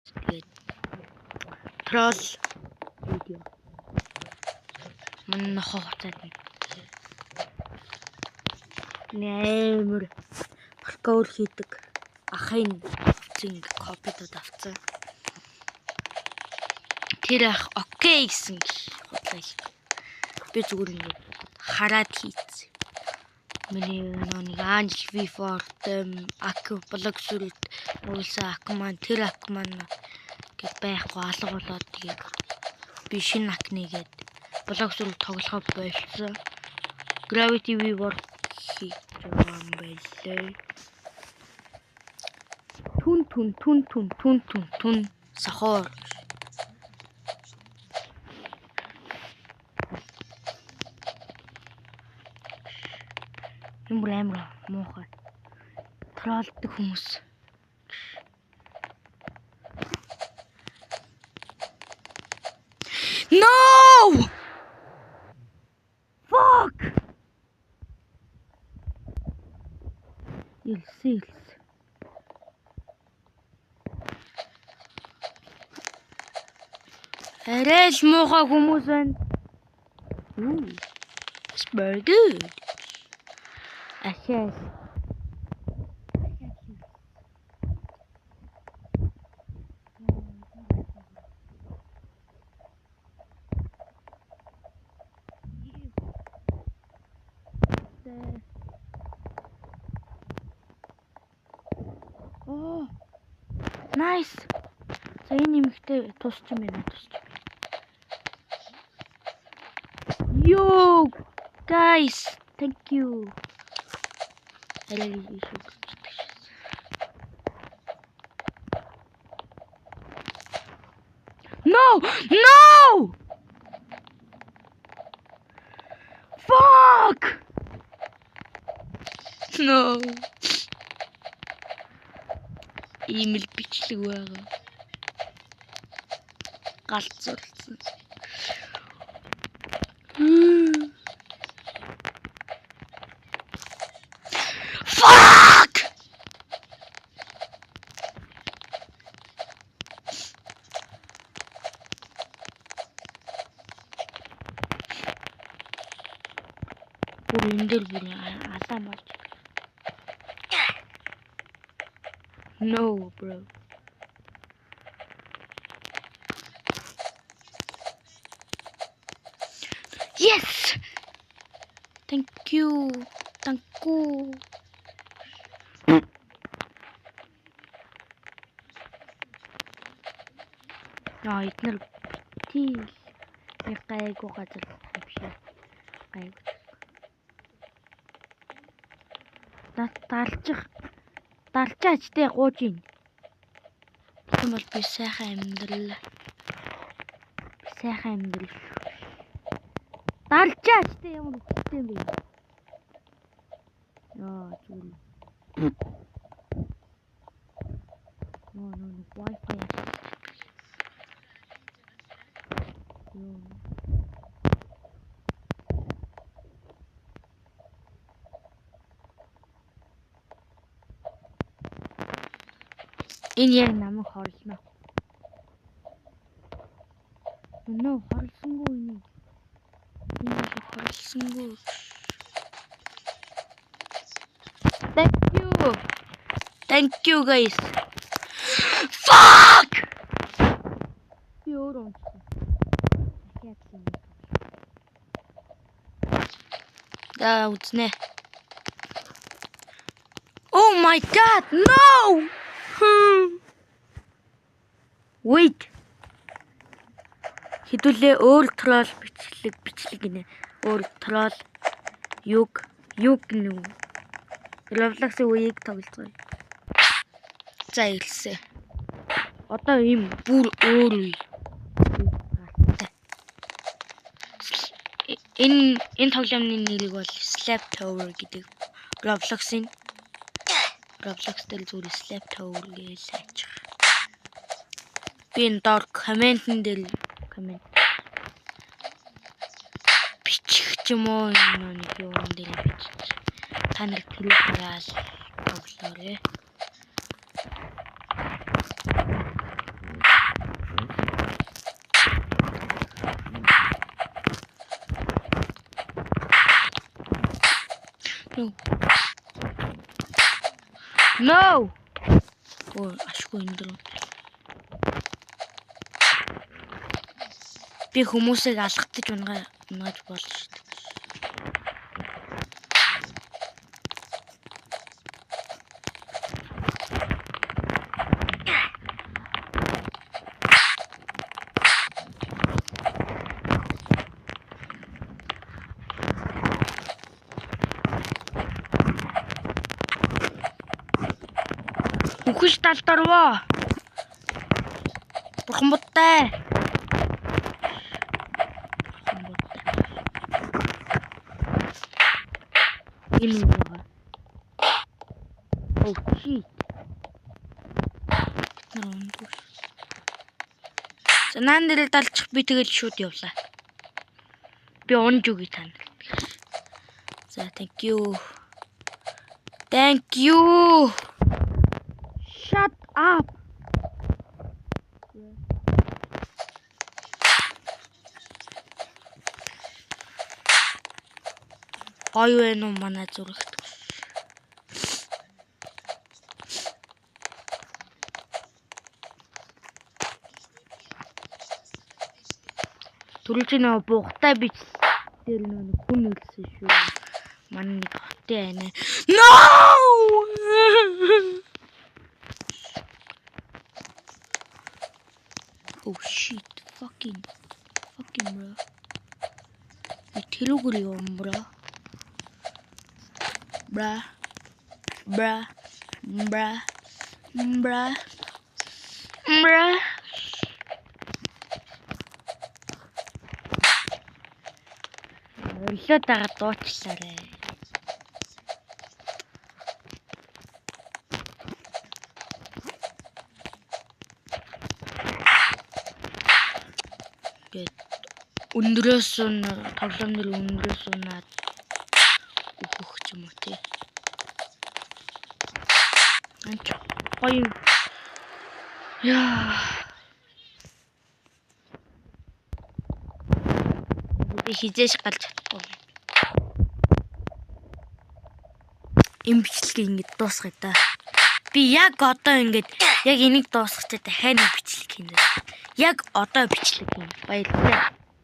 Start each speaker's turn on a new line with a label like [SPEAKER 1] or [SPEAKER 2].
[SPEAKER 1] Тэгээд troll видео. Манай хохоцоод нэмэр паркур хийдэг ахын зинг копидод авцсан. Тэр ах окей гэсэн худлаа. Би зүгээр ингээд хараад хийцээ. Миний нэг Анж V4 ак блог сүрэлт уулсан ак маань тэр ак маань гэд байхгүй алга болоод тэгээд би шинэ ак нэгээд блог сүрэлт тоглохоо болсон. Gravity V4 хийж байгаа юм байлээ. Түн сахар. Юмрэмра мохой. Троллдог хүмүүс. No! Fuck! Илс. Арай л муухай хүмүүс байна. It's very good. Ахаа. Oh. Nice. За энэ юмхтэй тусч юм байна. Yo guys, thank you. No! Fuck! No. Email бичлэг байгаа. Галзуулсан. Fuck! No, bro. Yes! Thank you. Thank you. No, it's not. Teeth. Я кайгу гадал вообще. Кайгу. Дарчаач тэ гууж ийн. Тийм бол би сайхан амьдрал. Дарчаач тэ ямар үстэй юм бэ? Яа, зүг. No, Wi-Fi. Энэ яг намайг хорлоно. Өнөө хорлсонгүй энэ. Энэ хорлсонгүй. Thank you guys. Fuck! Би өөрөө унтсан. Үзнэ. Oh my god, no! Wait. Хэдүүлээ өөр troll бичлэг гинэ. Өөр troll юг гинэ. Roblox-ийн үеийг тоглоцгоо. За ирсэн. Одоо ийм бүр өөр үе. Энэ тоглоомны нэрийг бол Slap Tower гэдэг. Roblox дээр зүгээр Slap Tower гэж хайчих. Би энэ доор комментэн дээр коммент бичих ч юм уу нэг юм дээр бичих. Та нар тэр хараал тоглоорой. No. Ой, ашгүй энэ дрон. Би хүмүүсийг алгатаж унгаж болно шүү дээ. Үхэж талдарваа. Бурхан буттай. Энэ үү. Oh shit. Санаан дээр далчих би тэгэл шууд явлаа. Би унж үгүй тань. За thank you. Thank you. Shut up. Аюу энэ манай зүрхт. Түлж нөө бугтай бич дээр нөө хүн үлсэн шүү. Манай нэг хотын аймаа. No! Oh shit, fucking bro. Итгэлгүй юм bro. Bruh. Өглөө дагаад дуучлаарэ. Өндрөөс нь тоглоом нэр өндрөөс унаад өгөх юм уу тий. Анч гоё. Яа. Би хизээш галж чадахгүй. Им бичлэгийг ингэж дуусгая да. Би яг одоо ингэж яг энийг дуусгачаад дахиад нэг бичлэг хийнэ. Яг одоо бичлэг юм. Баярлалаа.